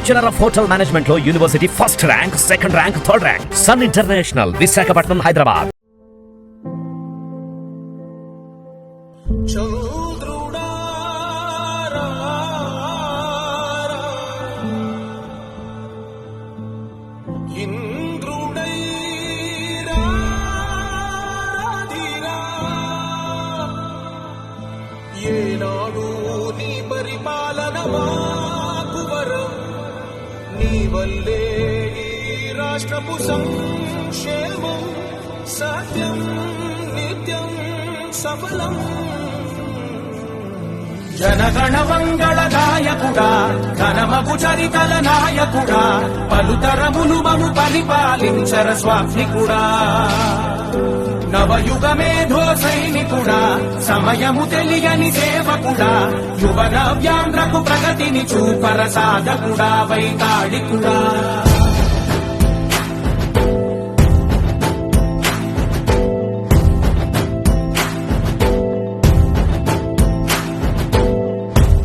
Bachelor of hotel management లో university first rank, second rank, third rank. Sun International, Visakhapatnam, Hyderabad. ఏనాడు నీ పరిపాలన మాకు వరం, నీ వల్లే ఈ రాష్ట్రపు సంక్షేమం సత్యం నిత్యం సఫలం. జనగణ మంగళ నాయకుడా, ఘనమగు చరితల నాయకుడా, పలుతరములు మము పరిపాలించర స్వామికుడా. నవయుగ మేధో సైనికుడా, సమయము తెలియని సేవకుడా, యువన వ్యాంధ్రకు ప్రగతిని చూపర సాధకుడా, వైతాళికుడా.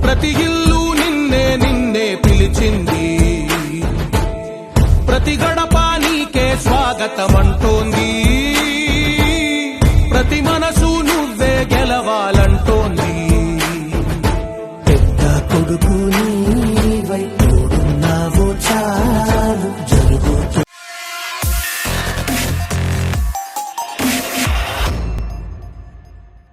ప్రతి ఇల్లు నిన్నే నిన్నే పిలిచింది, ప్రతి గడప నీకే స్వాగతమంటోంది.